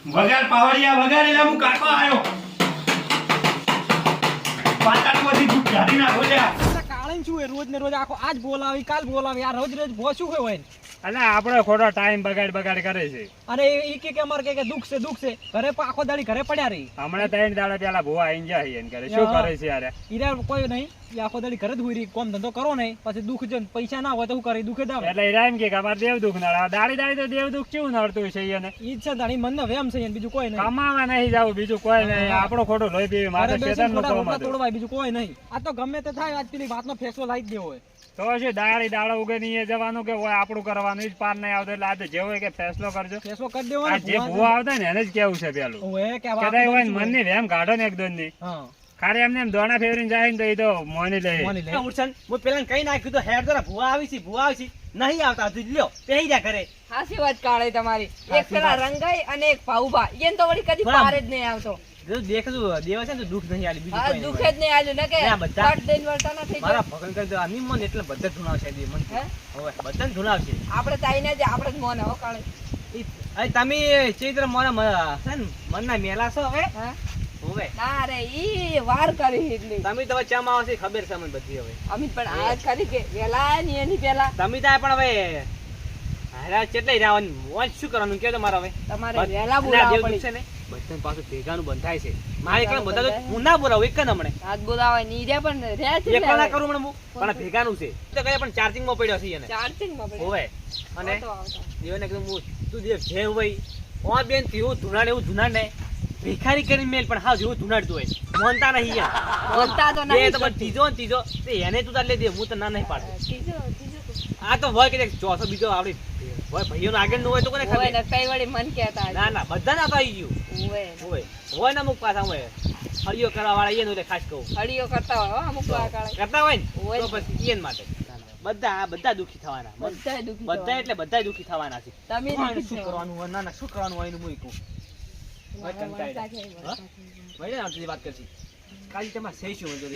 વગાડ પાવડિયા વગાડ એટલે હું કાકો આવ્યો પાટામાંથી દૂધ કાઢી નાખો લ્યા કાળીન શું રોજ ને રોજ આખો આજ બોલાવી કાલ બોલાવી આ રોજ રોજ ભો શું હોય એટલે આપણે ખોટો ટાઈમ બગાડ કરે છે. અને એ કે અમારે કે દુખ છે ઘરે આખો દાડી ઘરે પડ્યા રહી હમણાં 3 દાડા પેલા ભૂવા આઈને જાય એને કરે શું કરે છે યાર ઈરા કોઈ નહીં એ આખો દાડી ઘરે જ હુઈ રહી કોમ ધંધો કરો નહીં પછી દુખ જો પૈસા ના હોય તો શું કરે દુખે દાવ એટલે ઈરા એમ કે અમારે દેવ દુખ નડા દાડી તો દેવ દુખ કેવું નડતું છે એને ઈ છે દાડી મનને વેમ છે બીજું કોઈ નહીં કમાવા નહીં જાવ બીજું કોઈ નહીં આપણો ખોટો લોહી પીવી મારે શેતાનનો કામ હતો તોડવાય બીજું કોઈ નહીં આ તો ગમે તે થાય આજ પેલી વાતનો ફેસલો લાવી જ દેવો હોય તો છે દાડો ઉગે નહીં જવાનું કે હોય આપણું કરવાનું જ પાર નહીં આવતો એટલે આજે જે હોય કે ફેસલો કરજો ફેસલો કરી દેવો ને જે ભૂવા આવતા ને એને જ કેવું છે પેલું ઓએ કે કદાય હોય મનની વેમ કાઢો ને એકદમ ની હા ખાલી એમને એમ દોણા ફેરવીને જાય ને તો એ તો મોની લે ઉઠશન હું પેલા કઈ નાખ્યું તો હેડ જરા ભૂવા આવી છે નહીં આવતા હજુ લ્યો પેહી જા ઘરે હાસી વાત કાઢે તમારી એક પેલા રંગાઈ અને એક પાઉભા એને તો વળી કદી પાર જ નહીં આવતો જો દેખજો દેવા છે ને દુખ નહીં આલી બીજું હા કોઈ દુખે જ નહીં આલ્યું ને કે કટ દઈને વર્તા ના થઈ મારા ભગન કરી દો આની મન એટલે બધા ધુણાવશે દે મન હે હવે બધા ધુણાવશે આપણે તાઈને જ આપણે જ મોને હો કાળે અરે તમે ચૈત્ર મોના છે ને મનના મેલા છો હવે હે હવે ના રે ઈ વાર કરી એટલી તમે તો ચમ આવશે ખબર છે મને બધી હવે અમિત પણ આજ કરી કે વેલા ની એની પેલા તમે તો પણ હવે હારા કેટલે રાવન વોચ શું કરવાનું કે તમારે હવે તમારે વેલા બોલાવવા પડી છે ને બધા પાછું ભેગાનું બંધ થાય છે મારે કણ બધા તો હું ના બોલાવું એક જ હમણે આજ બોલાવાય ની રે પણ રે છે એકલા ના કરું હમણે હું પણ ભેગાનું છે તો કઈ પણ ચાર્જિંગ માં પડ્યો છે એને ચાર્જિંગ માં પડે હોવે અને તો આવતા દેવને કીધું હું તું દેવ જે હોય ઓન બેન તીવું ધુનાડ એવું ધુનાડ ને ભિખારી કરીને મેલ પણ હાવ જેવું ધુનાડતું હોય મોનતા નહીં યાર બોલતા તો બે નહીં તો પણ ત્રીજો ને ત્રીજો તે એને તું તાર લે દે હું તો ના નહીં પાડું ત્રીજો આ તો હોય કે ચોથો બીજો આવડી હોય ભાઈઓનો આગળ નું હોય તો કોને હોય ખબર ને કઈ વળી મન કહેતા ના ના બધા ના તો આવી ગયું હોય હોય ના અમુક પાછા હોય હળિયો કરવા વાળા એને એટલે ખાસ કહું હળીઓ કરતા હોય હો અમુક વાર કાળે કરતા હોય ને હોય તો પછી એને માટે બધા દુખી થવાના બધાય દુખી બધા એટલે બધા દુખી થવાના છે તમે કોણ દુખી શું થવાના. કરવાનું હોય ના ના શું કરવાનું હોય એનું હું કહું તમારા વંશા છે, વંશા છે. ભાઈ આવતી વાત કરશી કાલે તમારે સહી શું જો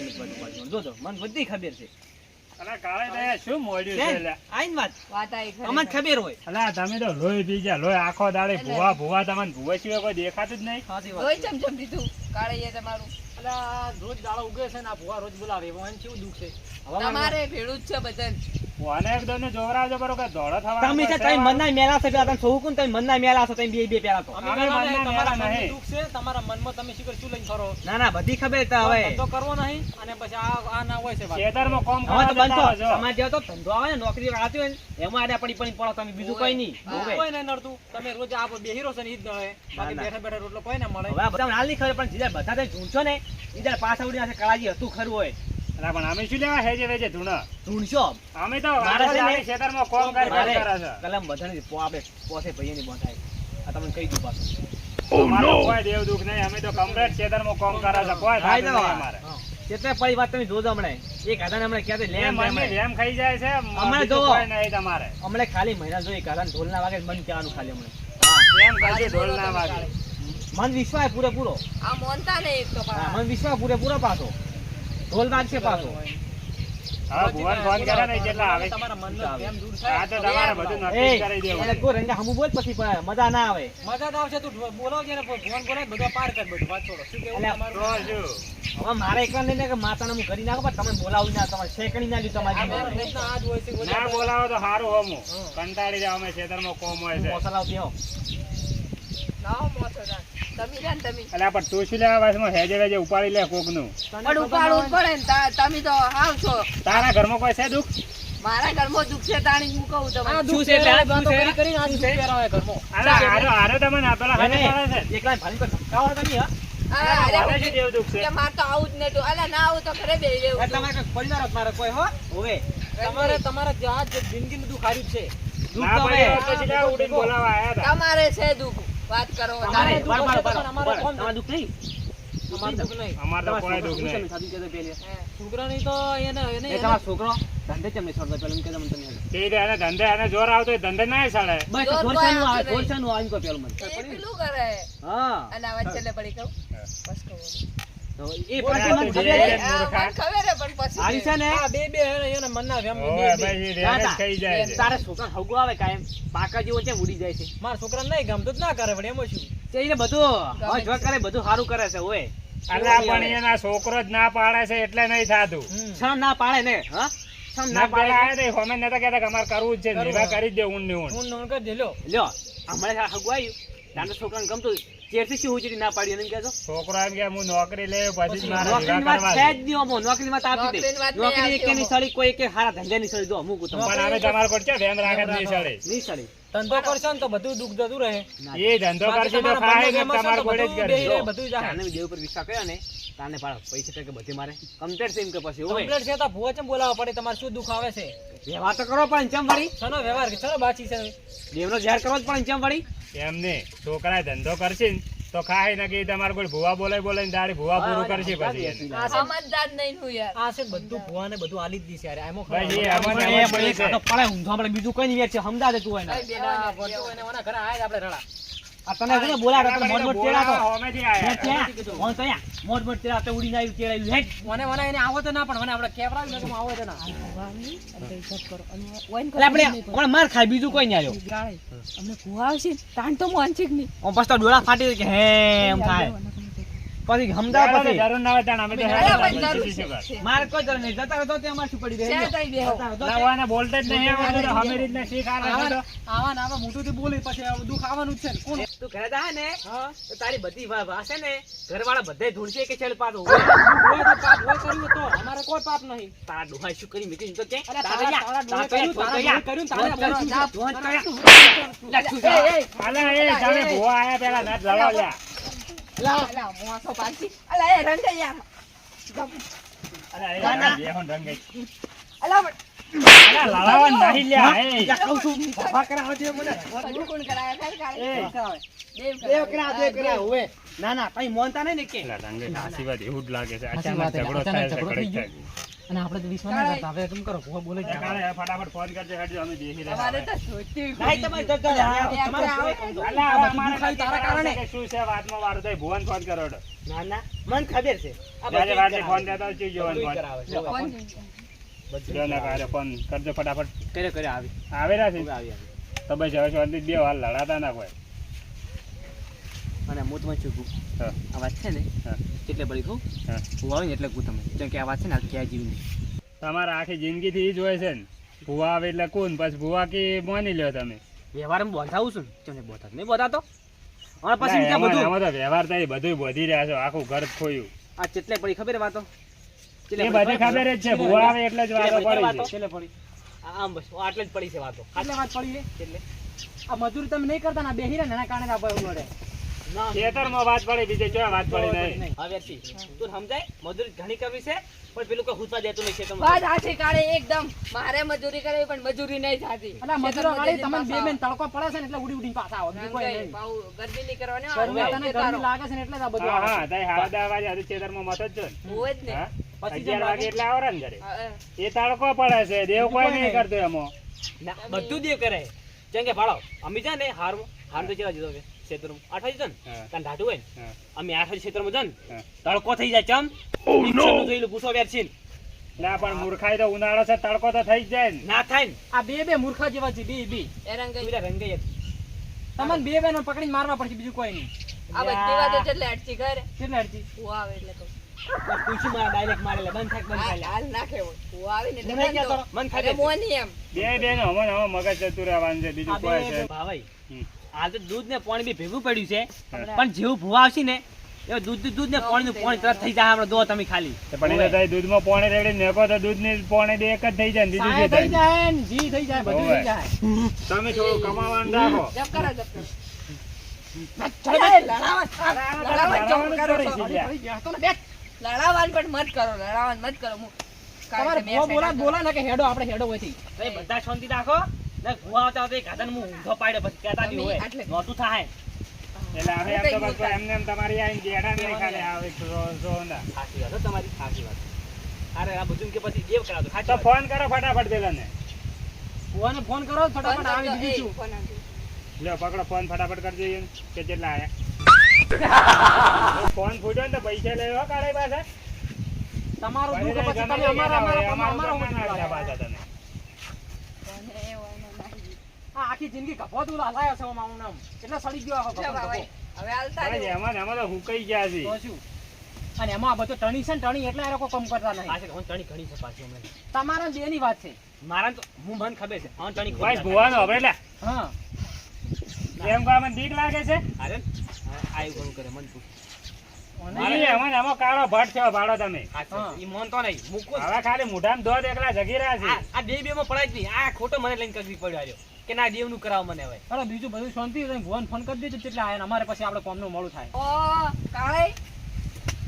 જોજો મને બધી ખબર છે અલા કાળે તો શું મોડ્યું છે લે આઈન વાત વાત આવી ખરી. અમને ખબર હોય અલા તમે તો લોહી પી ગયા લોહી આખો દાડે ભૂવા તમને ભૂવા સિવાય કોઈ દેખાતું જ નહીં સાચી રોજ ચમચમ દીધું કાળે એ તમારું અલા રોજ દાડો ઉગે છે ને આ ભુવા રોજ બોલાવે એમાં કેવું દુખ છે તમારે ભેળું જ છે બધાને. અને એકદમ ને જોવરાવજો બરો કે દોડો થવા તમે છે તમે મનના મેલા છે તમે સૌ કોણ તમે મનના મેલા છો તમે બે પેલા તો અમે મનના મેલા નહીં. દુખ છે તમારા મનમાં તમે શીખર શું લઈને ફરો ના ના બધી ખબર છે હવે ધંધો કરવો નહીં અને પછી આ ના હોય છે વાત ખેતરમાં કામ હવે તો કરવા બંધો જતા તમારે જેવો તો ધંધો આવે ને નોકરી વાળતી હોય ને એમાં આડે પડી પડો તમે બીજું કોઈ નહીં કોઈ નહીં નડતું તમે રોજ આ બેહીરો છે ને ઈ જ નડે બાકી બેઠા બેઠા રોટલો કોઈ ના મળે હવે બધા હાલ નહીં ખબર પણ જીજા બધા તમે ઝૂંઠો ને ઈધર પાછા ઉડી નાખે કાળાજી હતું ખરું હોય અલા પણ અમે શું લેવા હેજે વેજે ધૂણા ઝૂંઠો અમે તો મારે છે ને ખેતરમાં કામ કરે મારે કરે છે કલમ બધાને આપણે પોસે ભાઈની બંધાય આ તમને કહી દઉં પાછું અમારે કોઈ દેવ દુખ નહીં અમે તો કમ્પ્લીટ ખેતરમાં કામ કરે છે કોઈ થાય નહીં અમારે એટલે પડી વાત તમે જોજો હમણે એક આધાને હમણે ક્યાં એ લેમ મનની લેમ ખાઈ જાય છે અમારે બીજું જો. કોઈ નહીં તમારે હમણે ખાલી મહિના જો એક આધાને ઢોલ ના વાગે બંધ કહેવાનું ખાલી હમણે એમ કરજો ઢોલ ના વાગે મન વિશ્વાસ પૂરેપૂરો આ મોનતા નહીં એક તો પાછા. મન વિશ્વાસ પૂરેપૂરો પાછો ઢોલ વાગશે પાછો હા ભુવન ફોન કરે ને જેટલા આવે તમારા મનનો પ્રેમ દૂર આ તો તમારે બધું એ નક્કી કરી દેવું એટલે તું રંગા હમુ બોલ પછી પણ મજા ના આવે મજા ના આવશે તું બોલાવજે ને ફોન બોલાય બધું પાર કર બધું વાત છોડો શું કેવું તમારું તો શું? હવે મારે એકલા ને કે માતાને હું કરી નાખો પણ તમે બોલાવું ના તમારે શેકણી ના લ્યું તમારી આજ હોય છે ના બોલાવો તો સારું હમું કંટાળી જાવ અમે ખેતરમાં કોમ હોય છે મસાલા દેવો લાવો મોસો જાણ. તમે જાણ તમે. અલ્યા પણ તું શું લેવા વાસમાં હેજે વેજે ઉપાડી લે કોકનું પણ ઉપાડવું જ પડે ને તમે તો હાવ છો. તારા ઘરમાં કોઈ છે દુઃખ મારા ઘરમાં દુઃખ છે તાણી હું કહું તમને. શું છે એટલે વાતો કરી કરીને આ શું પહેરાવે ઘરમાં આરો તમે ના પેલા હાથે પડે છે એકલા ભાલી પર ધક્કાવા તમે હા હા, અરે મારે શું જેવું દુઃખ છે કે મારે તો આવું જ નતું. અલા ના આવું તો ઘરે બેહી રહેવું હતું. તમારે કોઈ પરિવાર જ મારે કોઈ હો હોવે તમારે તમારા આ જિંદગીનું દુઃખ હાર્યું છે દુઃખ ના તો ભાઈ હવે પછી ત્યાં ઉડીને બોલાવા આયા હતા તમારે છે દુઃખ વાત કરો તમારે વધારે. તમારે દુઃખ નહીં અમારે દુઃખ નહીં અમારે તો કોઈ દુઃખ નહીં છોકરાની તો એને તમારો છોકરો ધંધે કેમ નહીં છોડતો પેલું કે તમને તમે તે રીતે એને ધંધે એને જોર આવતો હોય ધંધે ના સડે બસ જોર ખોરસાનું કોઈ આવે આવતું ખોરસાનું આવે કોઈ પેલું મને એ પેલું કરે હા અને આ વચ્ચે પડી કહું બસ કહું તો એ પછી મને ખબર જે- હે હા, મને ખબર હે પણ પછી આવી છે ને આ બે બે એને મનના વેમ ઓય ભાઈ રેને જ ખાઈ જાય છે તારે છોકરા હગો આવે કાયમ પાકા જેવો છે ઉડી જાય છે મારા છોકરા નહીં ગમતો જ ના કરે પણ એમાં શું તે એને બધું હવે જો કરે બધું સારું કરે છે ઓય અલા પણ એના છોકરો જ ના પાડે છે એટલે નહીં થાતું. છમ ના પાડે ને હા છમ ના ના પાડે પેલા આયા તો હોમે નતા કહેતા કે અમારે કરવું જ છે નિભા કરી જ દે ઊંડ ને ઊંડ. હું નોન કરી દેલો લ્યો હમણાં હગવાયું તાને છોકરાને ગમતું ચેરથી શું ઉચડી ના પાડી એને કહેજો છોકરો એમ કે હું નોકરી લે પછી મારે નોકરીની નિભા વાત કરવા છે જ નહીં અમો નોકરીની વાત આપી દે નોકરીની વાત નહીં નોકરી આવતી એકેની અમો. સળી કોઈ કે હારા ધંધાની સળી દો અમુક પણ અમે તમારે પર છે ધ્યાન રાખે જ નહીં સળે. નહીં સળી ધંધો કરશો ને તો બધું દુઃખ જતું રહે. એ ધંધો કરશે તો ખાય ને તમારે કોડે જ કરશે. બેહીને બધું જાય. તાને દેવ પર વિશ્વાસ કર્યો ને તાને પાડો પૈસા કે બધે મારે કમ્પ્લેટ છે એમ કે પછી ઓય કમ્પ્લેટ છે તો ભૂવા ચમ બોલાવવા પડે તમારે શું દુઃખ આવે છે? વ્યવહાર તો કરો પણ ચમ વળી શેનો વ્યવહાર શેનો બાકી છે? દેવનો ઝેર કરવો જ પણ ચમ વળી એમને છોકરા ધંધો કરશે ને તો ખાય ને કે તમારે કોઈ ભૂવા બોલાય ને દાડી ભૂવા પૂરું કરશે પછી એને. સમજદાર નહીં હું યાર. આ છે ને બધું ભૂવાને બધું આલી જ દીશે યાર. એમાં બસ એ ખબર અમને એ એમ જ પણ છે. એક આ તો પડે ઊંધો આપણે બીજું કઈ નહીં છે સમજા દે તું એને ભાઈ બેન આ હોય ને ગોતો એને ઓના ઘરે આયા જ આપણે રડા. આ તને છે ને બોલાવે તો મોટ મોટ તેડા તો હોમેથી આયા. ત્યાં ઓન તો અહીંયા મોટ મોટ તેડા તો ઉડીને આવ્યું તેડાયું હેટ મને એને આવો તો ના પણ મને આપણે કેવડાવી ને આવો તો ના. એટલે આપણે કોણ માર ખાય બીજું કોઈ નહીં આવ્યો ગાળે. અમને ભૂવા આવશે ને, તાણ તો માનસિક નહીં. ઓમ પાછો ડોળા ફાટી કે હે એમ થાય પછી સમજાવ ત્યારે પછી જરૂર ના હોય ત્યારે અમે તો અરે હેરાન ભાઈ થઈ જરૂર જઈશું છે. બસ. મારે કોઈ જરૂર નહીં જતા રહો તો તે અમારે શું પડી રહે છે તઈ બેહો. ના હોય ને બોલતા જ નહીં આવડતું તો અમે રીતના શીખ આલે છે તો. આવા ને આવા મોટુંથી બોલી પછી આ દુઃખ આવવાનું જ છે ને. કોણ તું ઘરે જાય ને તો તારી બધી ભાષે ને ઘરવાળા બધે ધૂળશે કે છેલ્લે પાછું હોય તો પાપ હોય કર્યું તો અમારે કોઈ પાપ નહીં. તારા ડોહા શું કરી મૂક્યું તો કે અરે તારા ડોહે કર્યું, તારા ડોહે કર્યું ને તારે અલા એ જાણે ભૂવા આયા પેલા ના જવા લ્યા. અલા, મોસો પાછી. અલા, એ રંગાઈ યાર. અલા એ જાણે બેહોન રંગાઈ. અલા, પણ અલા લડાવા નહીં લ્યા. એ કહું છું બાબા કરાવે છે મને હજુ કોણ કરાવે? ખરી ગાળે. દેવ દેવ કરાવે. કરા હોય ના ના કઈ મોનતા નહીં ને કે પેલા રંગે આશીર્વાદ એવું જ લાગે છે. સાચી અચાનક વાત છે. ઝઘડો અચાનક થાય છે, ઝઘડો કડક થઈ ગયો. થાય. અને આપણે તો વિશ્વાસ નહીં કરતા. હવે કેમ કરો ભૂવા બોલે જ કાલે ફટાફટ ફોન કરજે હેડજો અમે બેસી રહ્યા તમારે હવે. તો સોચી નહીં તમારી જગ્યા તમારે શું કહું છું? અલા આ હવે બધું અમારે દુખાયું તારા કારણે. કે શું છે વાતમાં વારું થાય ભુવન ફોન કરો હેડો. ના ના મને ખબર છે આ આજે બધું રાતે ફોન કરાવે. દેતા ચી જોવાનું બધું ફોન. કરાવે છે. કોણ? જો ના કારે ફોન કરજો ફટાફટ. કર્યો આવી આવેલા છે હવે આવી તો ભાઈ હવે શાંતિ બે હાલ લડાતા ના કોઈ. અને હું તમને શું કહું હા. આ વાત છે ને હા. એટલે પડી કહું હા. હું આવે ને એટલે કહું તમને કેમ કે આ વાત છે ને આ ક્યાં જેવી નહીં તમારા આખી જિંદગી થી ઈ જ હોય છે ને. ભુવા આવે એટલે કોણ પછી ભુવા કે માની લ્યો તમે. વ્યવહારમાં બોધાવું છું ને તમને બોધા નહીં બોધાતો અને પછી ના, ત્યાં એમાં બધું એમાં તો વ્યવહાર થાય બધું બોધી રહ્યા છો આખું ઘર જ ખોયું. આ ચેટલે પડી ખબર છે વાતો એ બધી ખબર જ છે ભુવા આવે એટલે જ વાતો પડી છે. ચેટલે પડી આમ બસ આટલે જ પડી છે વાતો એટલે વાત પડી રે. એટલે આ મજૂરી તમે નહીં કરતા ને આ બેહી રહે ને એના કારણે આ ભાઈ નડે. ના ખેતરમાં વાત પડી બીજે ચો વાત પડી નહીં. હવે તું સમજાય મજૂરી ઘણી કરવી છે પણ પેલું કોઈ હુતવા દેતું નહીં છે તમને વાત સાચી કાળે એકદમ. મારે મજૂરી કરવી પણ મજૂરી નહીં થતી. અને આ મજૂરો વાળી તમને બે બેન તડકો પડે છે ને એટલે ઉડી ઉડીને પાછા આવો બીજું કોઈ રંગાઈ, નહીં. પાઉં, ગરમી નહીં કરવાની. ગરમી આ તને તારો. ગરમી લાગે છે ને એટલે જ આ બધું હા આવે હા છે. તાઈ હાડા 10 વાગે હજુ ખેતરમાં મત જ છો ને. હોય જ ને. હા? પછી 11 વાગે એટલે આવરા ને ઘરે. હા, એ તડકો પડે છે દેવ કોઈ નહીં કરતો એમાં. ના, બધું દેવ કરે જેમ કે ભાડો અમે છે ને હાર તો ચેલા જીધો કે ક્ષેત્રમાં 8 વાગે છે ને હા. ત્યાં ઢાઢું હોય ને હા. અમે 8 વાગે ક્ષેત્રમાં છે ને હા. તડકો થઈ જાય ચમ ઈચ્છાનું જોયેલું પૂછો વેર છે ને. ના પણ મૂર્ખાઈ તો ઉનાળો છે તડકો તો થઈ જ જાય ને. ના થાય ને આ બે મૂર્ખા જેવા છે બે બે. એ રંગાઈ. પેલા રંગાઈ હતી. તમને બે બેનો પકડીને મારવા પડશે બીજું કોઈ નહીં. આ બધી વાતો છે એટલે અટકી ઘરે. કેટલા અડધી? હું આવે એટલે કહું. બસ પૂછી મારા ડાયરેક્ટ મારેલા બંધ થાય બંધ હાલ થાય હાલ નાખે હોય. હું આવે ને એટલે મને ક્યાં બંધો. કરો? મન અરે ખાતે મોની એમ. બે બેનો હમણાં હવે મગજ જતું રહેવાનું છે બીજું આ બે કોઈ છે ભાઈ હમ. આ તો દૂધ ને પાણી બી ભેગું પડ્યું છે હા. પણ જેવું ભૂવા આવશે ને એ દૂધ ને પાણી તરત થઈ જાય આપણે દો તમે ખાલી તો પણ એ તો તારી દૂધમાં પાણી રેડી નાખો તો દૂધની પાણી બે એક જ થઈ જાય ને બીજું સાય શું થઈ થાય? જાય ને જી થઈ જાય બધું થઈ જાય. તમે થોડું કમાવાનું રાખો. જપ કરો, જપ કરો. ચાલો અરે, લડાવા- લડાવા જ લડાવાનું જપ કરો જ છો. કરે છે. ભાઈ બેસતો ને બેસ. લડાવાનું પણ મત કરો, લડાવાનું મત કરો. હું તમારે કારણ કે મેં ભૂવા સેટા બોલા ને કે હેડો આપણે હેડો હોયથી. એ બધા શાંતિ રાખો ને ભૂવા આવતા આવતા ગાધન હું ઊંધો પાડ્યો પછી કહેતા બી હોય આટલે. નહોતું થાય એટલે હવે એમ તો બસ એમને એમ તમારી આઈને જેડા નહીં ખાલી આવે સોના. સાચી વાત હો તમારી સાચી વાત અરે આ બધું કે પછી દેવ કરાવતો સાચી તો વાત ફોન કરો ફટાફટ પેલાને. ભૂવાને ફોન કરો ફોન ફટાફટ આવી કરજો. બીજું એ, શું. ફોન આપજો. લ્યો પકડો ફોન ફટાફટ કરજો એમ કે કેટલા આયા. ફોન ફૂટ્યો ને તો પૈસા લેવા કાઢે પાછા. તમારું ભલે દુઃખ પછી ગમે તમે તે અમારા કહેતા હોય, અમારા અમારું અમારા તો ના અમારા નાખતા પાછા તમે. ફોન એ હોય ને નાખી. આ આખી જિંદગી ગભો તું લાયો છે આમાં હું નામ એટલે સડી ગયો આખો લે ગભો ભાઈ. ગભો. હવે હાલતા અરે રહ્યો. એમાં ને એમાં તો હુકાઈ ગયા છે તો શું? અને એમાં આ બધું ટણી છે ને ટણી એટલે આ લોકો કામ કરતા નહીં. પાછી હું ટણી ઘણી છે પાછી હમણાં. તમારા બે ની વાત છે. મારા તો હું મને ખબર છે હું ટણી ભાઈ ભુવાનો હવે લે હા એમ કહો મને બીક લાગે છે અરે આ એવું ઘણું કરે મન તું અરે એમાં ને એમાં કાળો ભટ્ટ છો ભાડો તમે હા. ઈ મોનતો નહીં મૂકો જ. હવે ખાલી મોઢામાં ધોધ એકલા જગી રહ્યા છે આ બે માં પડાય જ નહીં આ ખોટો મને લઈને કગરી પડ્યો આવ્યો કે ના દેવ નું કરાવો મને હવે અરે બીજું બધું શાંતિ તમે ભુવન ફોન કરી દેજો એટલે આયા ને અમારે પછી આપણે કોમનું મોડું થાય. ઓ કાળે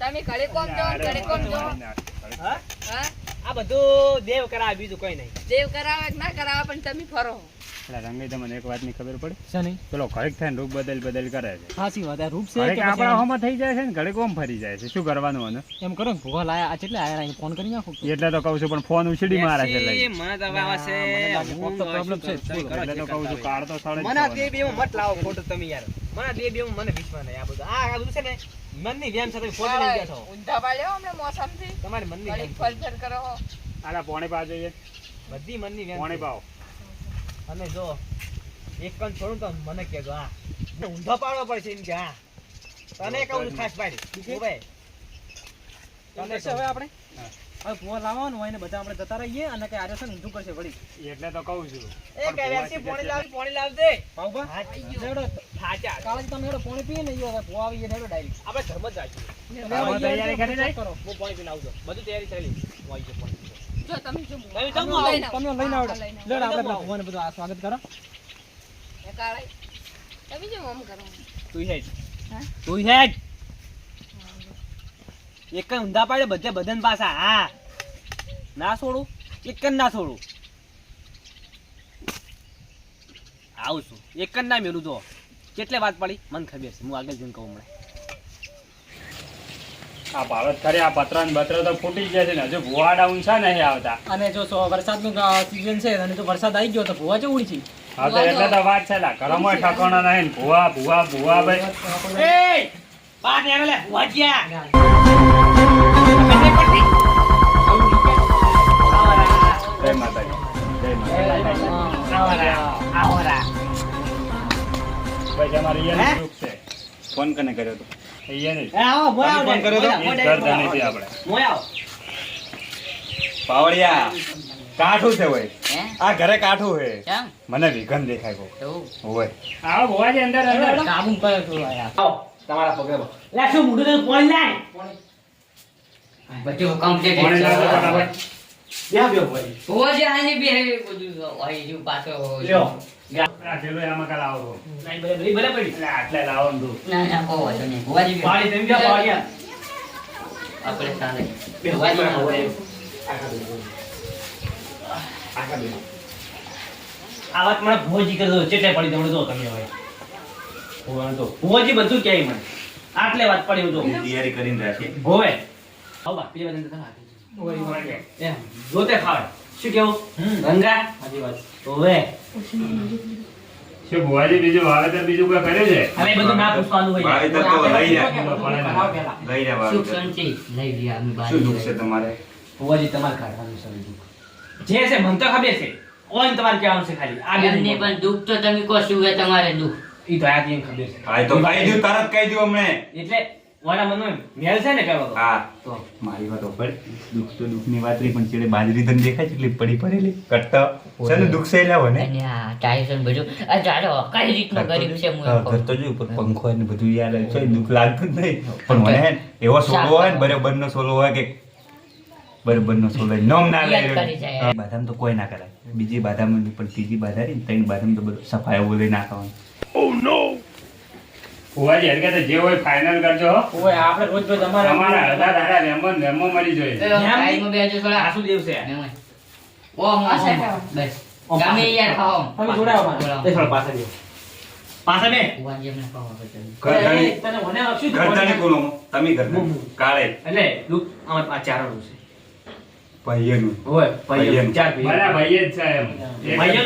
તમે ઘરે કોમ જો ઘરે કોમ જો હા હા આ બધું દેવ કરાવે બીજું કોઈ નહીં દેવ કરાવે કે ના કરાવે પણ તમે ફરો રંગે તમને એક વાતની ખબર પડી છે નહીં પેલો ઘડીક થાય ને રૂપ બદલ કરે છે સાચી વાત આ રૂપ છે ઘડીક કે આપણા પછી હોમાં થઈ જાય છે ને ઘડીક ઓમ ફરી જાય છે શું કરવાનું મને એમ કરો ને ભુવા લાયા આ કેટલે આયા એને ફોન કરી નાખો. એટલે તો કહું છું પણ ફોન ઉછળી મારે છે લઈ મને તો હવે આવે મને લાગે છે કોક તો problem છે. એટલે તો કહું છું કાળ તો સળે જ મને થવાનો. તે બે માં મત લાવો ખોટું તમે યાર મને તે બે મને વિશ્વાસ નહીં આ બધું આ બધું છે ને મનની વ્યામ સાથે ફોટો લઈ ગયા છો ઊંધા પાડ્યો હમણાં મોસમથી તમારી મનની ઘડીક વ્યામ ફર કરો હો. આલા પોણી પા જઈએ બધી મનની વ્યામ પોણી છે. પાવ અને જો એક કણ છોડું તો મને કહેજો હા ઊંધો પાડવો પડશે એમ કે હા તને કહું છું ખાસ પાડી ઓવે તને હવે આપણે હવે ભુવા લાવવાનું હોય ને બધા આપણે જતા રહીએ અને કે આરે છે ને ઊંધું કરશે વળી એટલે તો કહું છું એ કે વેસી પોણી લાવજે પાઉભા હા લેવડો થાચા કાળજી તમે એડો પાણી પીએ ને ઈ હવે ભુવા આવીએ ને એડો ડાયરેક્ટ આપણે ધર્મ જ રાખીએ આમાં તૈયારી કરી જાય? કરો હું પાણી પીને આવજો બધું તૈયારી થયેલી હું આવી જાઉં પાણી પીવા. જો તમે જો તમે તમે જમો આવો. લઈને આવો. તમે લઈને આવડો હા, લઈને આવો. લેડ આપણે આવો. ભુવાને બધું આ સ્વાગત કરો એ કાળે તમે જો આમ કરો તું હેડ હા? તું હેડ એક જ ઊંધા પાડે બધે બધાને પાછા હા ના છોડું એક જ ના છોડું આવું છું એક જ ના મેલું જો કેટલે વાત પડી મને ખબર છે હું આગળ જઈને કહું હમણાં આ ભારત ખરે આ પત્ર ને બત્ર તો ફૂટી ગયા છે ને હજુ ભુવાડા ઊંચા નહીં આવતા અને જો વરસાદનું સીઝન છે અને જો વરસાદ આવી ગયો તો ભુવા જે ઉડી છે હા તો એટલે તો વાત છે લા ઘરમાં ઠકાણા નહીં ને ભુવા ભુવા ભુવા ભાઈ એ બાર ને લે વાજ્યા જય માતાજી જય માતાજી ભાઈ તમારે અહીંયા સુખ છે ફોન કને કર્યો તો અહીંયા નહીં ઘરધાણી છે આપણે પાવડિયા કાઠું છે ભાઈ આ ઘરે કાઠું છે મને વિઘન દેખાય બહુ હોય આવો ભુવાજી અંદર અંદર કાબુ કરે થોડું આયા તમારા પગે લે શું મુડું તો પાણી લાય બધું કમ્પ્લીટ પાણી લાવો ફટાફટ લ્યા બેવ ભાઈ હોજે આની બે બધું હોય જો પાછો લ્યો આ જેલો એમાં કાલ આવો નહીં ભલે ભલે પડી એટલે આટલે લાવો ને તું ના ના કો વાંધો નહીં હોવાજી બે પાણી તેમ ગયા પાડ્યા આપણે સાલે બે હોવાજી ના હોય આ વાત મને ભોજી કરી દો ચેટે પડી દઉં જો તમે હવે ભોજી બધું ક્યાંય મને આટલે વાત પડી જો તૈયારી કરીને રાખીએ હોવે આવ બા પીવા દે તને એમ જોતે ખાવે શું કેવું ગંગા આજી વાત હોવે શું ભુવાજી બીજું વાવેતર બીજું કોઈ કરે છે હવે બધું ના પૂછવાનું હોય વાવેતર તો લઈ જા. લઈ જા સુખ વાવેતર. શાંતિ લઈ લ્યા અમે બહાર શું દુઃખ છે તમારે ભોજી તમારે કાઢવાનું છે દુઃખ જે છે મને તો ખબર છે ઓન તમારે કહેવાનું છે ખાલી આ એમને પણ દુઃખ તો તમે કહો શું હે તમારે દુઃખ ઈ તો આ દીન ખબર છે હા એ તો કહી દઉં તરત કહી દઉં હમણે એટલે વાળા મનમાં મેલ છે ને પેલો તો હા તો મારી વાત ઓપડ દુઃખ તો દુઃખની વાત રહી પણ ચેડે બાજરી તને દેખાય છે એટલી પડી પડેલી કટ્ટા છે ને દુઃખ છે લાવો ને અને આ ટાઈસન બધું આ જાડો કઈ રીતનો ગરીબ છે હું એમ ઘર કહું. તો જો ઉપર પંખો ને બધું યાર છે દુઃખ લાગતું જ નહીં પણ મને હે ને એવો સોલો હોય ને બરાબરનો સોલો હોય કે બરાબરનો સોલો હોય. નોમ ના યાદ લે કરી જાય. બાદામ તો કોઈ ના કરાય બીજી બાદામ પણ ત્રીજી બાદા રહી ને ત્રણ બાદામ તો બધું સફાઈ બોલે નાખવાનું ભુવાજી હરકત જે હોય ફાઇનલ કરજો હો. ઓય આપણે રોજ રોજ અમારા અમારે હજાર દાડા રેમો મરી જોઈએ ટાઈમમાં બેજો થોડા આસુ દેવ છે મેં ઓમ ઓમ બસ ગામે યાર ખાઓ તમે જોડાવો મને. એ થોડા પાછા દેવ પાછા બે ભગવાનજી એમને ખાવા બદલ ઘરધાણી તને મને આપશું ઘરધાણી કોનો તમે ઘરધાણી કાળે એટલે દુઃખ આમાં આ ચારણું છે ભાઈઓનું હોય ભાઈઓ ચાર મારા ભાઈ જ છે એમ ભાઈઓ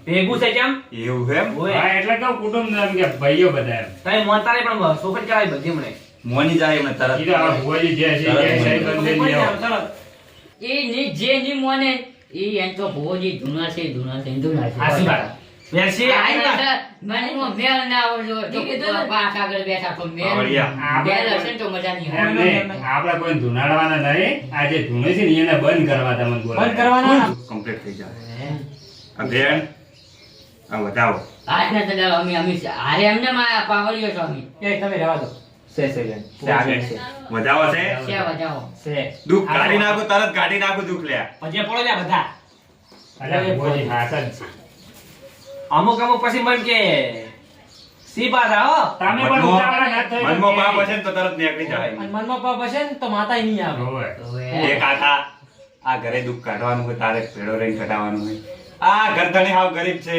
ભેગું છે કેમ એવું એમ હોય હા એટલે કહું કુટુંબ ને એમ કે ભાઈઓ બધા એમ તમે મોનતા નહીં પણ સોફટ કરાવી બધી મને મોની જાય એમને તરત કીધું આ ભુવાજી જે છે એ સહી બંધ લઈ આવો. એ ની જે ની મોને એ એમ તો ભોજી ધુના છે આશીર્વાદ વેરસી આઈ કા મનમાં મેલ ના આવજો જો પાસ આગળ બેઠા તો મેલ પાવડિયા. બેલ હશે ને તો મજા નહીં આવે. એમને આપણે કોઈ ધૂનાડવાના નહીં. આ જે ધૂણે છે ને એને બંધ કરવા તમને બોલાવે. બંધ કરવાના કમ્પ્લીટ થઈ જાય આ બેન આ વધાવો આજના તો દાડો અમે હારે એમને માં પાવડિયો છો અમે એ તમે રહેવા દો સે બેન સે આગળ છે વધાવો છે છે બજાવો સે દુઃખ કાઢી નાખો તરત કાઢી નાખો દુઃખ લ્યા પજે પડો લ્યા બધા અરે ભોજી હાથ જ છે. અમુક પછી મન કે સી પાછા હો તમે પણ ઉતાવળા ના થઈ મનમાં પાપ હશે ને તો તરત નીકળી જાય અને મનમાં પાપ હશે ને તો માતાય નહીં આવે હોવે. એ કાકા આ ઘરે દુઃખ કાઢવાનું હોય તારે ભેળો રહીને કઢાવવાનું હોય આ ઘરધણી હાવ ગરીબ છે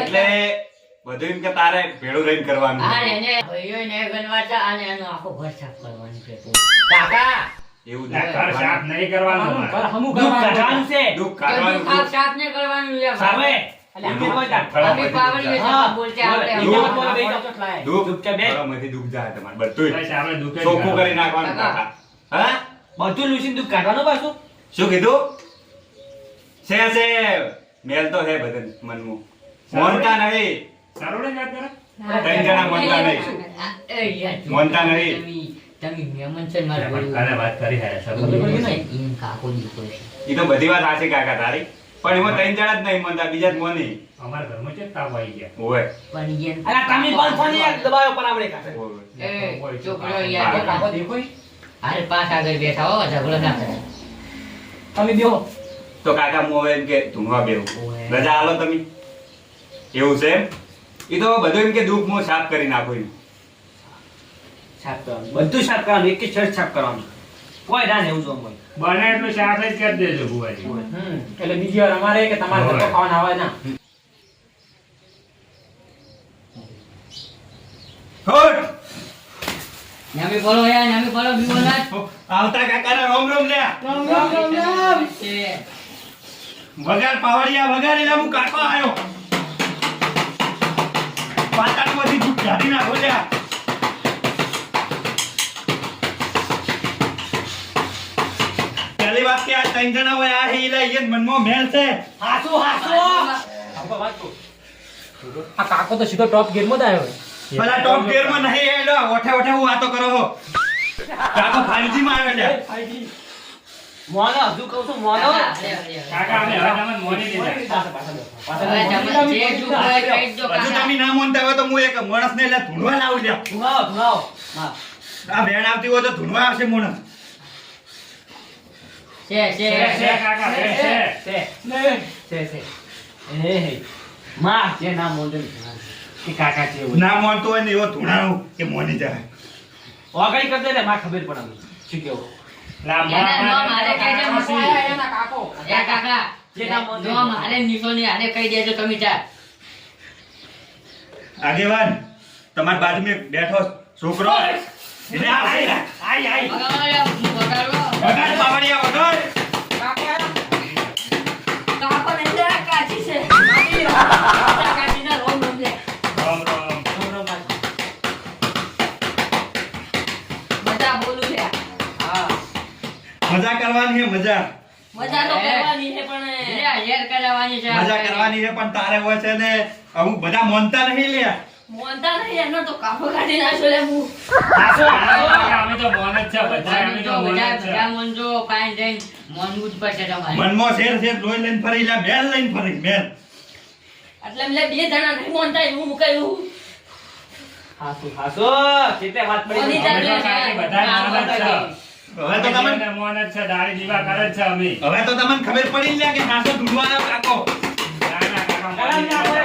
એટલે બધું એમ કે તારે ભેળું રહીને કરવાનું આ એને ભાઈઓ ને ગણવાતા અને એનો આખો ઘર સાફ કરવાનું છે કાકા એવું ના, દુઃખ ઘર સાફ નહીં કરવાનું ઘર મારે. હમું દુઃખ કરવાનું કાઢવાનું છે દુઃખ તો કાઢવાનું દુઃખ આપ સાફ ને કરવાનું લે સામે એટલે અમે કોઈ અમે પાવડિયો હા, છે બોલતે આવડે બોલો, અમને. બોલો, બેન. દુઃખ દુઃખ કે બેન? ઘરોમાંથી દુઃખ જાય તમારે બધું બસ આપણે દુઃખ જ ચોખ્ખું કરવાનું. કરી નાખવાનું કાકા. કાકા હા બધું લૂસીને દુઃખ કાઢવાનું પાછું શું કીધું છે મેલ તો છે બધે મનમાં મોનતા નહીં સરોડે જ વાત કરે? ત્રણ જણા મોનતા નહીં એ યાર, જો મોનતા નહીં. તમે મહેમાન છે ને મારા બોલવું. કાલે વાત કરી હે સરોડે. ઈન કાકો દીકરો છે. એ તો બધી વાત સાચી કાકા તારી પણ એમાં ત્રણ જણા જ નહીં મોનતા બીજા જ મોની અમારા ઘરમાં છે તાવ આવી ગયા. ઓય પણ ઈન અલા તમે પણ ફોન યાર દબાયો પર આપણે કાઢે ઓય. એ છોકરો યાર કાકો કાકો દેખો ઈ. અરે પાસ આગળ બેઠા હો ઝઘડો ના કરે. તમે બેહો તો કાકા હું હવે એમ કે ધૂણવા બેહું ઓય. રજા આલો તમે એવું છે એમ? એ તો બધું એમ કે દુઃખ હું સાફ કરી નાખું એમ. સાફ કરવાનું બધું સાફ કરવાનું એક જ શર્ટ સાફ કરવાનું કોઈ ના એવું જો હોય બને એટલું સાફ જ કરી દેજો ભુવાજી. એટલે બીજી વાર અમારે કે તમારે ધક્કો ખાવાના આવે ના હોટ! નામી બોલો યાર નામી બોલો બી બોલા આવતા કાકાને રોમ રોમ લ્યા છે વગાડ પાવડિયા વગાડ એટલે હું કાકો આવ્યો પાતાળમાંથી દુઃખ કાઢી નાખો લ્યા પહેલી વાત કે આ ત્રણ જણા હોય આ હીલા ઈ મનમાં મેલ છે હાસુ આ કાકો તો સીધો ટોપ ગેર માં જ આવ્યો પેલા ટોપ ગિયર માં નહીં એલો ઓઠે ઓઠે હું વાતો કરો હો કાકો 5G માં આવ્યો લ્યા મોનો હજુ કહું છું મોનો કાકા અમે હવે તમને મોની દીધા. હવે તમે જે દુઃખ હોય કહી દો હજુ કાકા તમે ના માનતા હોય તો હું એક માણસને લે ધૂણવા લાવું લ્યા ધુણાવો હા આ વેણ આવતી હોય તો ધૂણવા આવશે માણસ છે છે, કાકા, છે. માં જે ના મોંડે કે કાકા છે એવું ના માનતો હોય ને એવો ધૂણાવું કે મોની જાય ઓગળી કર દે ને માં ખબર પડે શું કેવું લા, એના નામ હારે કહી દે કાકા, મૂકો. એના કાકો એ કાકા જે નામ બોલજો. જો મારે નિશોની હારે કહી દેજો તમે ચાર આગેવાન તમારી બાજુમાં એક બેઠો છોકરો એને આઈ આઈ. વગાડો વગાડ પાવડિયા વગાડ કાકો ને જરા કાચી છે કાચી ના રોમ રોમ લે રામ, રામ. મજા બોલું છે હા મજા કરવાની છે મજા મજા તો કરવાની છે પણ હેર કરાવવાની છે મજા કરવાની છે પણ તારે હોય છે ને અમુક બધા માનતા નહીં લે મોનતા નહીં એનો તો કાપો કાઢી નાખ્યો લે હું કાકા, અમે તો મોન જ છે બધા, અમે તો મોન જ છે. બધા મોનજો પાઈ જઈને મોનવું જ પડશે તમારે મનમાં શેર શેર લોહી લઈને ફરી લે મેલ લઈને ફરી મેલ એટલે મેં બે જણા નહીં મોનતા એવું મુકાયું હાસુ કેટલે વાત મોની પડી અમે તો ચાલે કાકી બધા મોન જ છે. હવે તો તમને અમે મોન જ છે, દાઢી દીવા કરે જ છે અમે. હવે તો તમને ખબર પડી લે કે નાસો ઢૂંઢવાનો કાકો ના, ના, કાકા, મોન જ છે.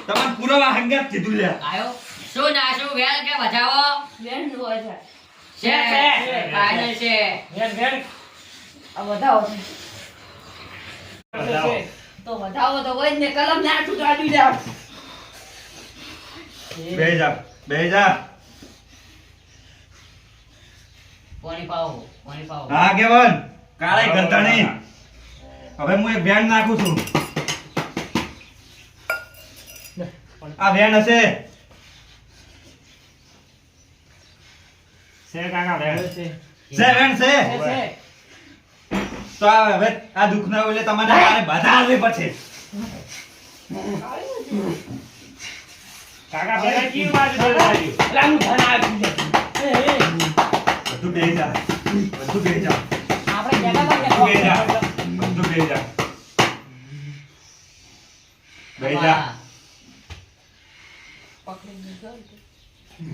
તમને પુરાવા હંગાત કીધું લે આયો શું નાશું વેલ કે બચાવો વેલ નું હોય છે છે ફાઇનલ છે આ વધાવો બતાવો. તો વધાવો તો હોય જ ને કલમ ને આટલું કાઢી જાવ બે જા પાણી પાવો હા કેવન કાળાઈ ગરતણી હવે હું એક વેણ નાખું છું આ વેણ હશે છે કાકા, વેણ. છે વેણ છે તો હવે આ દુઃખના ઓલે તમારે મારે બાધા આવવી પડશે. કાકા પેલા કેવી વાત છે તારી? પેલા હું ધન આવી લે. બધું બેહી જા. બધું બેહી જા. આપણે જગામાં બધું બેહી જા. બધું બેહી જા. બેહી જા.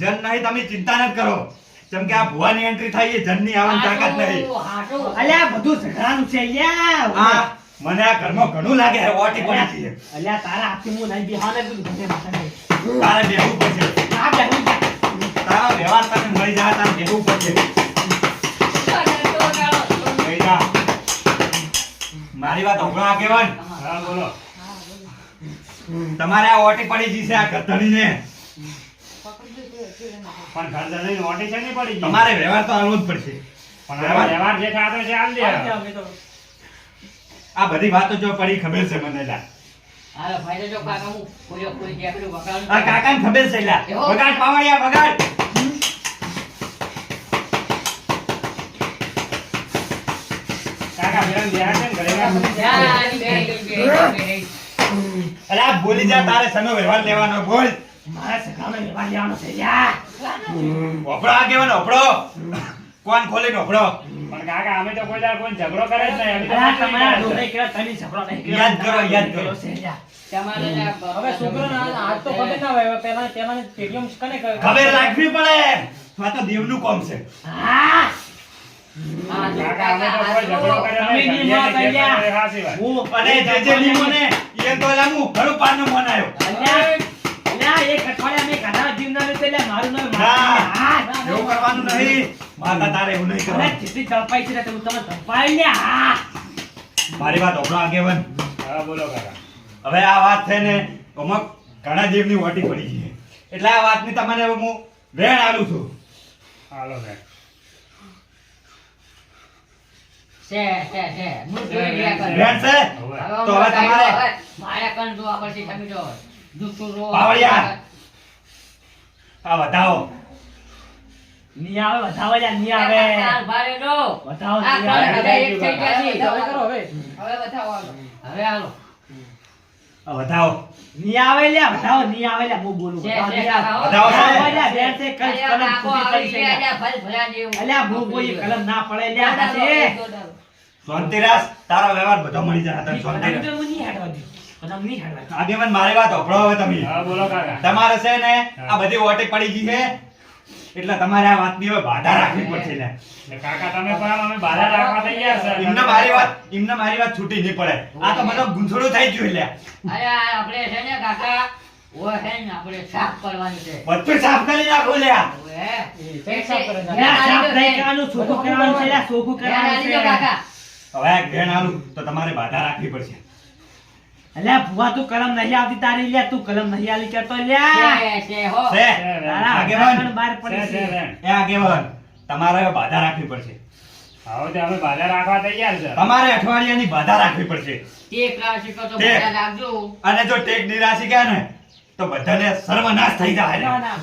જન નહીં તમે ચિંતા ન કરો. જેમ કે આ ભુવાની એન્ટ્રી થાય એ જનની આવવાની તાકાત નહીં. અલ્યા બધું ઝઘડાનું છે લ્યા. આ મને આ ઘરમાં ઘણું લાગે છે ઓટી પડી છે. અલ્યા તારા હાથથી હું નહીં બિહાને બધું ઘરે માથે નહીં. તારે બેહવું પડશે. આ બેહું જા. તારા વ્યવહાર તને મળી જાય તારે બેહવું પડશે. બેહી જા. મારી વાત સાંભળો આગેવાન. હા બોલો. તમારે આ ઓટી પડી ગઈ છે આ ગધડીને. પણ ઘર દાદી નોટી છે નહીં પડી ગઈ. તમારે વ્યવહાર તો આવવો જ પડશે. પણ હવે વ્યવહાર જે થતો છે આલ દે. આ બધી વાતો જો પડી ખબર છે મને લા. હાલો ભાઈ જો કાકા હું કોઈ જેકડું વગાડું. આ કાકાને ખબર છે લા. વગાડ પાવડિયા વગાડ. કાકા બેન ગયા છે ને ઘરે ગયા. જા, આની બે ગઈ. અરે આ બોલી જા તારે સનો વ્યવહાર લેવાનો બોલ. મારા સગાનો વ્યવહાર લેવાનો છે લ્યા. ઓપડો આગેવાન ઓપડો. કોણ ખોલીને ઓપડો. પણ કાકા અમે તો કોઈ દાડો કોઈ ઝઘડો કરે જ નહીં. અમે તો અલ્યા કોઈ તમારા નહીં ડોહે કરતા. કેવા તમે ઝઘડો નહીં કર્યો. યાદ કરો, યાદ કરો. છે લ્યા. તમારે જા, હવે છોકરાને હાથ તો ખબર ના હોય. હવે પેલાને સ્ટેડિયમ કને ખબર રાખવી પડે. આ તો દેવનું કામ છે. હા. હા, જો કાકા અમે તો કોઈ ઝઘડો કર્યો તમે નહીં. નહીં સમજ્યા વાત નહીં, અલ્યા. જે કરે સાચી વાત. હું અને જે જે લીમોને એ તો લામુ ઘણું પાનનો મન આવ્યો. અલ્યા એક અઠવાડિયા મેં ગાધા જીવના ને પેલા મારું નામ ના. હા એવું કરવાનું નહીં. માતા તારે એવું નહીં અરે કરવાનું. જેટલી તડપાઈ છે ને તમે તડપાઈ લ્યા. હા. મારી વાત ઓપડો આગેવાન. હા બોલો કાકા. હવે આ વાત છે ને અમુક ઘણા દેવની ઓટી પડી છે. એટલે આ વાતની તમને હવે હું વેણ આલું છું. હાલો બેન. છે. હું જોઈ રહ્યા કરું. વેણ છે હવે. તો હવે તમારે મારે કણ જોવા પડશે તમે જો દુખતું રો પાવડિયા. આ વધાવો. ની આવે વધાવો લ્યા ની આવે ભારે નો વધાવો આ ની કણ આવે. બધા એક થઈ ગયા છે. હવે કરો હવે. હવે બતાવો હાલો. હવે હાલો આ વધાવો. ની આવે લ્યા વધાવો ની આવે લ્યા હું બોલું છે, વધાવો છે, ની આવે. કાકા, હો. વધાવો છે. વધાવો લ્યા બેન છે કલ અલ્યા, કલમ કાકો ફૂટી આવી પડી છે ગયા, લ્યા. અલ્યા, ભલ ભલા જેવું. અલ્યા હું કોઈ કલમ ના પડે લ્યા દોડાવો, દાદે. દોડાવો. શાંતિરાસ તારો વ્યવહાર બધો મળી જાય તને કલમ શાંતિરાસ. તો હું નહીં હાટવા દઉં. કલમ નહીં હાટવા દઉં. આગેવાન મારી વાત ઓપડો હવે તમે. હા બોલો કાકા. તમારે છે ને આ બધી ઓટી પડી ગઈ છે એટલે તમારે આ વાતની હવે બાધા રાખવી પડશે લે. એટલે કાકા તમે પણ અમે બાધા રાખવા તૈયાર છે. એમને મારી વાત છૂટી નહીં પડે. આ તો બધો ગુંથડું થઈ ગયું લે. અરે આ આપણે છે ને કાકા ઓ છે ને આપણે સાફ કરવાનું છે બધું સાફ કરી નાખો લે. ઓએ ચેક સાફ કરે છે. લ્યા સાફ નહીં કરવાનું ચોખ્ખું કરવાનું છે લ્યા ચોખ્ખું કરવાનું છે. કાકા હવે આ ઘેણ આલું તો તમારે બાધા રાખવી પડશે. અલ્યા ભુવા તું કલમ નહીં આવતી તારી લ્યા તું કલમ નહીં આલી કરતો લ્યા. છે હો છે તારા આગેવાન. આગળ બહાર છે, પડી છે, છે. બેન. એ આગેવાન તમારે હવે બાધા રાખવી પડશે. હવે તો અમે બાધા રાખવા તૈયાર છે. તમારે અઠવાડિયાની બાધા રાખવી પડશે. ટેક રાશિ કો તો ટેક. બધા રાખજો અને જો ટેક નિરાશી ગયા ને તો બધાને સર્વનાશ થઈ જાય. ના, ના.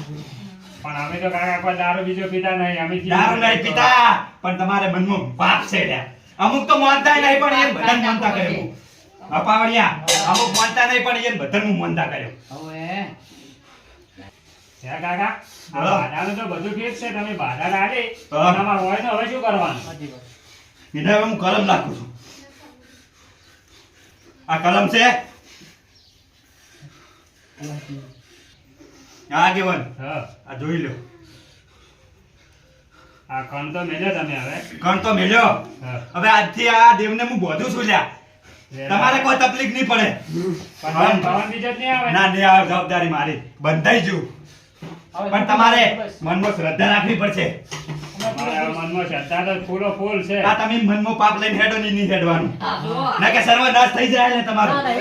પણ અમે તો કાકા કોઈ દારૂ બીજો પીતા નહીં. અમે દારૂ નહીં પીતા પણ તમારે મનમાં પાપ છે લ્યા. અમુક તો માનતા નહીં પણ એ બધાને માનતા કર્યું. અપાવડિયા અમુક માનતા નહીં પણ એ બધાને હું માનતા કર્યો. હવે હે કાકા આ બોલો. બાધાનું તો બધું ઠીક છે. તમે બાધા રાખી તો? તમારે હોય તો હવે શું કરવાનું? એને હવે હું કલમ નાખું છું. આ કલમ છે આ આગેવાન હા. આ જોઈ લો. આ કણ તો મેલ્યો તમે હવે. કણ તો મેલ્યો. હા. હવે આજથી આ દેવને હું બોધું છું લ્યા. તમારે કોઈ તકલીફ નહીં પડે. પણ પવન બીજો જ નહીં આવે. ના નહીં આવે જવાબદારી મારી બંધાઈ જુ. પણ તમારે મનમાં શ્રદ્ધા રાખવી પડશે. મારા મનમાં શ્રદ્ધા તો ફૂલો ફૂલ છે. આ તમે મનમાં પાપ લઈને હેડો ને નહીં હેડવાનું. આ જો ના કે સર્વનાશ થઈ જાય ને તમારો. ના,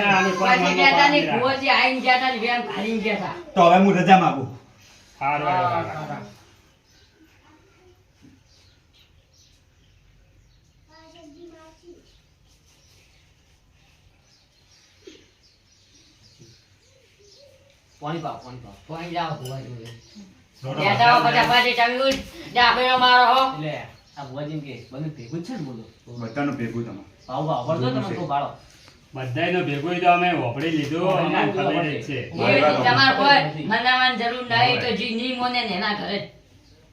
ના, અમે કોઈ પછી મનમાં ગયા તા ને પાપ નહીં કુવરજી આઈને ગયા તા ને વેમ ખાઈને ગયા તા તો હવે હું રજા માંગુ. સારું આવ્યું કાકા. પાણી પાવ, પાણી પાવ. કોઈ જાઓ કુવરજી થોડો ગયા તા બધા પાછી તમે ઉઠ જા પેલો મારો હો એટલે આ ભુવાજી કે બધું ભેગું જ છે ને બોલો બધાનું ભેગું તમારે પાઉભા આવડતો તમે તો બાળો બધાયનો ભેગું તો અમે વાપરી લીધું અમને ખબર જ છે તમારે કોઈ મનાવવાની જરૂર નહીં તો જી ની મોને ને એના ઘરે જ.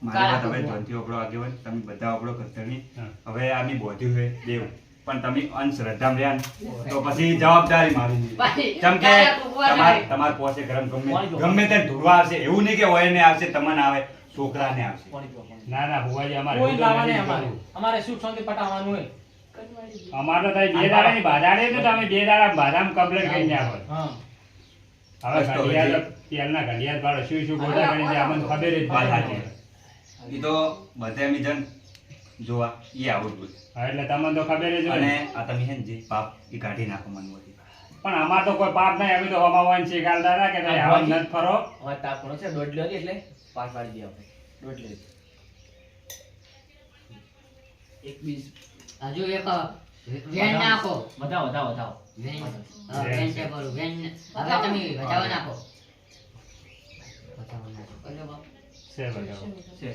મારી વાત હવે ધનથી આપણો આગેવાન તમે બધા આપણો ઘરધણી હવે આની બોધ્યું છે દેવ પણ તમે અંધશ્રદ્ધામાં રહ્યા ને તો પછી જવાબદારી મારી છે. પાછી કેમ કે તારા કુંવર તમાર પોસે ગરમ ગમે તે ધૂળવા આવશે એવું નહીં કે ઓયને આવશે તમને આવે છોકરાને આવશે ના ના ભુવાજી અમારે કોઈ એવું તો લાવવા નથી નહીં અમારે. કરવું. અમારે સુખ શાંતિ પટાવવાનું હોય. અમારે તો તારી બે દાડાની બાધાડે તો તમે બે દાડા બાધામ કમ્પ્લેટ કરી નાખો હા. હવે ઘડિયાળ તો તેલના ઘડિયાળ પાડો શું શું ગોટા કરી દે અમને ખબર જ વાત નથી. સાચી. ઈ તો બધે એમ જન જોવા ઈ આવું જ બધું. હા, એટલે તમને તો ખબર જ હોય અને ને. આ તમે હે ને જે પાપ ઈ કાઢી નાખો મનમાંથી. પણ અમાર તો કોઈ પાપ નહીં અમે તો હમાવાન છે ગાલદારા કે તમે આવા નત ફરો હવે તાપ કોનો છે દોઢ લ્યો એટલે પાસ પાડી દે આપણે દોઢ લ્યો એક બીજ હજુ એક વેન નાખો. વધાવો વધાવો વધાવો વેન હા, વેન છે બોલું વેન હવે તમે વધાવો નાખો. વધાવો નાખો. બોલો બાપ. છે બરાબર. છે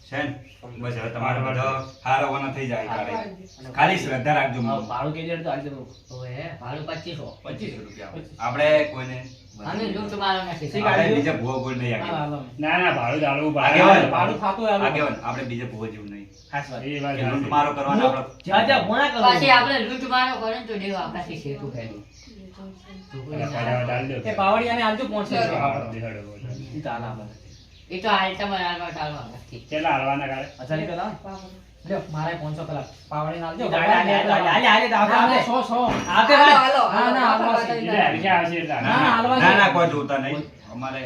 છે ને? બસ હવે તમારો બધો હારવાનો થઈ જાય કાલે. ખાલી શ્રદ્ધા રાખજો હા, મારું. ભાડું કેજે તો આજે ઓએ ભાડું 2500. 2500 રૂપિયા આપણે કોઈને અમે લૂંટ મારો નથી. આપણે બીજા ભૂવો કોઈ નહીં હા, આગેવાન. હાલો. ના ના ભાડું દાળવું આગેવાન. ભાડું થાતું હોય હાલો. આગેવાન, આપણે બીજા ભૂવો જેવું નહીં. ખાસ વાત એ વાત કે લૂંટ સાચી. મારો કરવાનો આપણો જ્યાં જ્યાં ભોણા કરો પાછી આપણે લૂંટ મારો કરે ને તો દેવ આપણાથી શેઠું ફેરવું. પેલા પડાવા દાળ દો. એ પાવડિયાને આલજો 500 હા, રૂપિયા. દેખાડો બોલો. ઈ તો આલા આપણે એ તો હાલ તમારે હાલવા ચાલવા નથી. કેટલા હાલવાના કાલે? 1000 રૂપિયા લાવો લ્યો, મારે 500 કલાક પાવડીને આલજો. ઈ તો હાલે તો આપણે ના, આપણે 100. આપે હાલો, ભાઈ હાલો, ના, ના, હાલો, હાલો. હાલો. એટલે હરખ્યા આવશે એટલા. ના, ના, હાલવા ના ના દે. કોઈ જોતા નહીં અમારે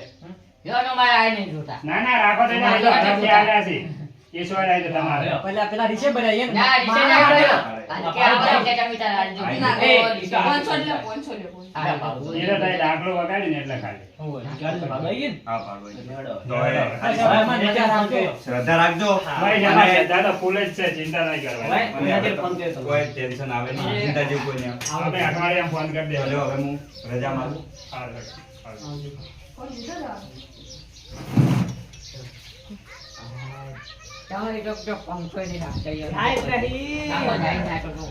જો તમારે આ નહીં જોતા. ના ના રાખો તો એને બધો હરખ્યા આવ્યા છે. એ સોય આવી તો તમારે. પેલા રીસે ભરાય એમ. ના, રીસે ના મારા ભરાય. ભરાય. અને કે આ બધા કે તમે તાર હાલજો. ના, ના, એ, એ, રીસે. 500 લ્યો, 500 લ્યો, 500. હા, બાબુ. એ તો તારી ડાકલો વગાડીને એટલે ખાલી. હોય ગાડી તો ભાગ આવી ગઈ ને હા પાડો લેડો. તો હવે ખાલી હવે એમાં મજા રાખજો. શ્રદ્ધા રાખજો ભાઈ અને જમા શ્રદ્ધા તો ફૂલ જ છે, ચિંતા નહીં કરવાની. ભાઈ, અને ફોન હવે કરજો. કોઈ ટેન્શન આવે નહીં ચિંતા જેવું કોઈ નહીં આવે. આપણે અઠવાડિયામાં ફોન કરી દેજો. ચલો હવે હું રજા માંગુ. હાલ, હાલ. તમારી તો 500 ની રાખજો. હા, એટલે ઈ. આમાં જાય નાખો તો.